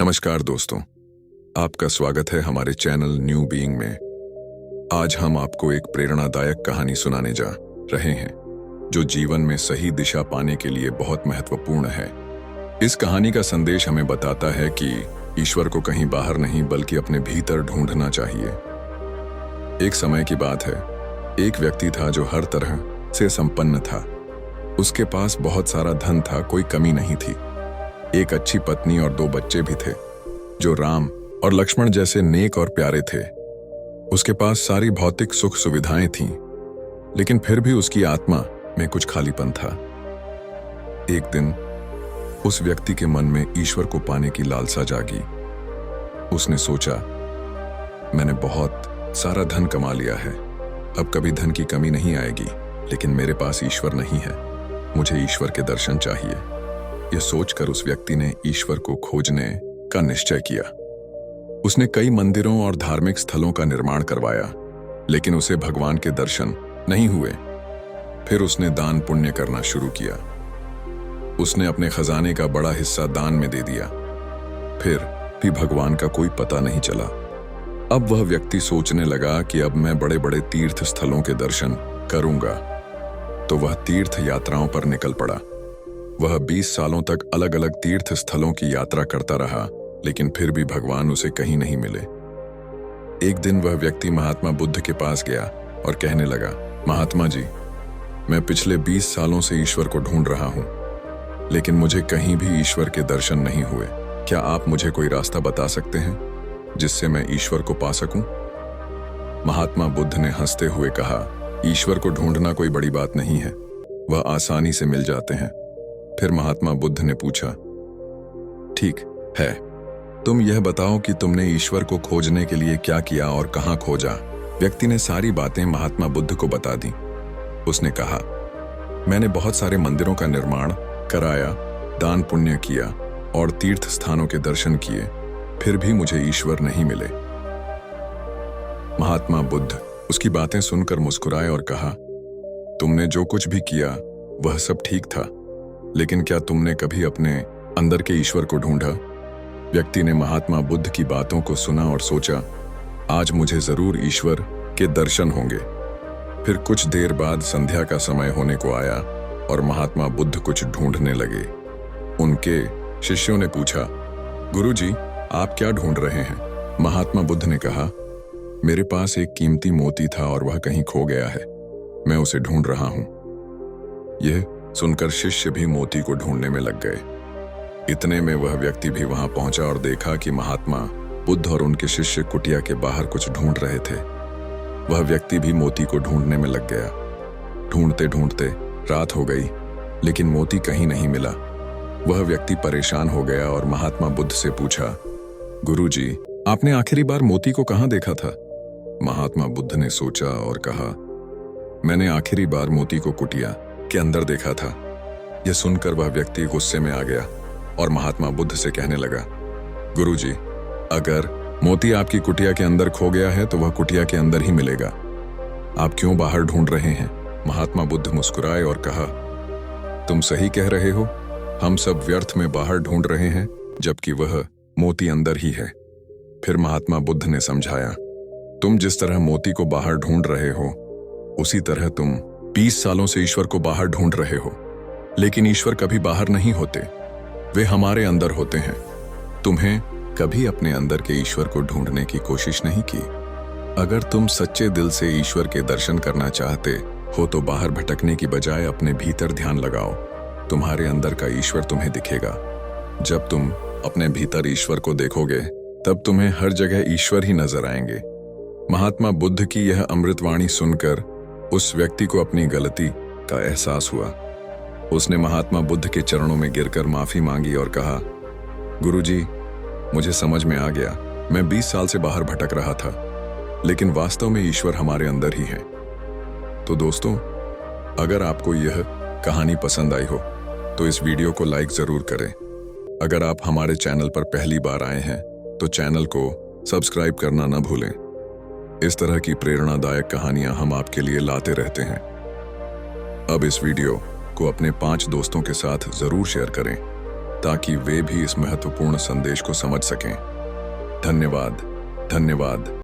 नमस्कार दोस्तों, आपका स्वागत है हमारे चैनल न्यू बीइंग में। आज हम आपको एक प्रेरणादायक कहानी सुनाने जा रहे हैं जो जीवन में सही दिशा पाने के लिए बहुत महत्वपूर्ण है। इस कहानी का संदेश हमें बताता है कि ईश्वर को कहीं बाहर नहीं बल्कि अपने भीतर ढूंढना चाहिए। एक समय की बात है, एक व्यक्ति था जो हर तरह से संपन्न था। उसके पास बहुत सारा धन था, कोई कमी नहीं थी। एक अच्छी पत्नी और 2 बच्चे भी थे जो राम और लक्ष्मण जैसे नेक और प्यारे थे। उसके पास सारी भौतिक सुख सुविधाएं थीं, लेकिन फिर भी उसकी आत्मा में कुछ खालीपन था। एक दिन उस व्यक्ति के मन में ईश्वर को पाने की लालसा जागी। उसने सोचा, मैंने बहुत सारा धन कमा लिया है, अब कभी धन की कमी नहीं आएगी, लेकिन मेरे पास ईश्वर नहीं है। मुझे ईश्वर के दर्शन चाहिए। यह सोचकर उस व्यक्ति ने ईश्वर को खोजने का निश्चय किया। उसने कई मंदिरों और धार्मिक स्थलों का निर्माण करवाया, लेकिन उसे भगवान के दर्शन नहीं हुए। फिर उसने दान पुण्य करना शुरू किया। उसने अपने खजाने का बड़ा हिस्सा दान में दे दिया, फिर भी भगवान का कोई पता नहीं चला। अब वह व्यक्ति सोचने लगा कि अब मैं बड़े बड़े तीर्थ स्थलों के दर्शन करूंगा। तो वह तीर्थ यात्राओं पर निकल पड़ा। वह 20 सालों तक अलग अलग तीर्थ स्थलों की यात्रा करता रहा, लेकिन फिर भी भगवान उसे कहीं नहीं मिले। एक दिन वह व्यक्ति महात्मा बुद्ध के पास गया और कहने लगा, महात्मा जी, मैं पिछले 20 सालों से ईश्वर को ढूंढ रहा हूं, लेकिन मुझे कहीं भी ईश्वर के दर्शन नहीं हुए। क्या आप मुझे कोई रास्ता बता सकते हैं जिससे मैं ईश्वर को पा सकूं? महात्मा बुद्ध ने हंसते हुए कहा, ईश्वर को ढूंढना कोई बड़ी बात नहीं है, वह आसानी से मिल जाते हैं। फिर महात्मा बुद्ध ने पूछा, ठीक है, तुम यह बताओ कि तुमने ईश्वर को खोजने के लिए क्या किया और कहां खोजा? व्यक्ति ने सारी बातें महात्मा बुद्ध को बता दी। उसने कहा, मैंने बहुत सारे मंदिरों का निर्माण कराया, दान पुण्य किया और तीर्थ स्थानों के दर्शन किए, फिर भी मुझे ईश्वर नहीं मिले। महात्मा बुद्ध उसकी बातें सुनकर मुस्कुराए और कहा, तुमने जो कुछ भी किया वह सब ठीक था, लेकिन क्या तुमने कभी अपने अंदर के ईश्वर को ढूंढा? व्यक्ति ने महात्मा बुद्ध की बातों को सुना और सोचा, आज मुझे जरूर ईश्वर के दर्शन होंगे। फिर कुछ देर बाद संध्या का समय होने को आया और महात्मा बुद्ध कुछ ढूंढने लगे। उनके शिष्यों ने पूछा, गुरुजी, आप क्या ढूंढ रहे हैं? महात्मा बुद्ध ने कहा, मेरे पास एक कीमती मोती था और वह कहीं खो गया है, मैं उसे ढूंढ रहा हूं। यह सुनकर शिष्य भी मोती को ढूंढने में लग गए। इतने में वह व्यक्ति भी वहां पहुंचा और देखा कि महात्मा बुद्ध और उनके शिष्य कुटिया के बाहर कुछ ढूंढ रहे थे। वह व्यक्ति भी मोती को ढूंढने में लग गया। ढूंढते ढूंढते रात हो गई, लेकिन मोती कहीं नहीं मिला। वह व्यक्ति परेशान हो गया और महात्मा बुद्ध से पूछा, गुरुजी, आपने आखिरी बार मोती को कहां देखा था? महात्मा बुद्ध ने सोचा और कहा, मैंने आखिरी बार मोती को कुटिया के अंदर देखा था। यह सुनकर वह व्यक्ति गुस्से में आ गया और महात्मा बुद्ध से कहने लगा, गुरुजी, अगर मोती आपकी कुटिया के अंदर खो गया है तो वह कुटिया के अंदर ही मिलेगा। आप क्यों बाहर ढूंढ रहे हैं? महात्मा बुद्ध मुस्कुराए और कहा, तुम सही कह रहे हो, हम सब व्यर्थ में बाहर ढूंढ रहे हैं, जबकि वह मोती अंदर ही है। फिर महात्मा बुद्ध ने समझाया, तुम जिस तरह मोती को बाहर ढूंढ रहे हो, उसी तरह तुम 20 सालों से ईश्वर को बाहर ढूंढ रहे हो, लेकिन ईश्वर कभी बाहर नहीं होते, वे हमारे अंदर होते हैं। तुम्हें कभी अपने अंदर के ईश्वर को ढूंढने की कोशिश नहीं की? अगर तुम सच्चे दिल से ईश्वर के दर्शन करना चाहते हो तो बाहर भटकने की बजाय अपने भीतर ध्यान लगाओ। तुम्हारे अंदर का ईश्वर तुम्हें दिखेगा। जब तुम अपने भीतर ईश्वर को देखोगे, तब तुम्हें हर जगह ईश्वर ही नजर आएंगे। महात्मा बुद्ध की यह अमृतवाणी सुनकर उस व्यक्ति को अपनी गलती का एहसास हुआ। उसने महात्मा बुद्ध के चरणों में गिरकर माफी मांगी और कहा, गुरुजी, मुझे समझ में आ गया, मैं 20 साल से बाहर भटक रहा था, लेकिन वास्तव में ईश्वर हमारे अंदर ही है। तो दोस्तों, अगर आपको यह कहानी पसंद आई हो तो इस वीडियो को लाइक जरूर करें। अगर आप हमारे चैनल पर पहली बार आए हैं तो चैनल को सब्सक्राइब करना न भूलें। इस तरह की प्रेरणादायक कहानियां हम आपके लिए लाते रहते हैं। अब इस वीडियो को अपने 5 दोस्तों के साथ जरूर शेयर करें। ताकि वे भी इस महत्वपूर्ण संदेश को समझ सकें। धन्यवाद, धन्यवाद।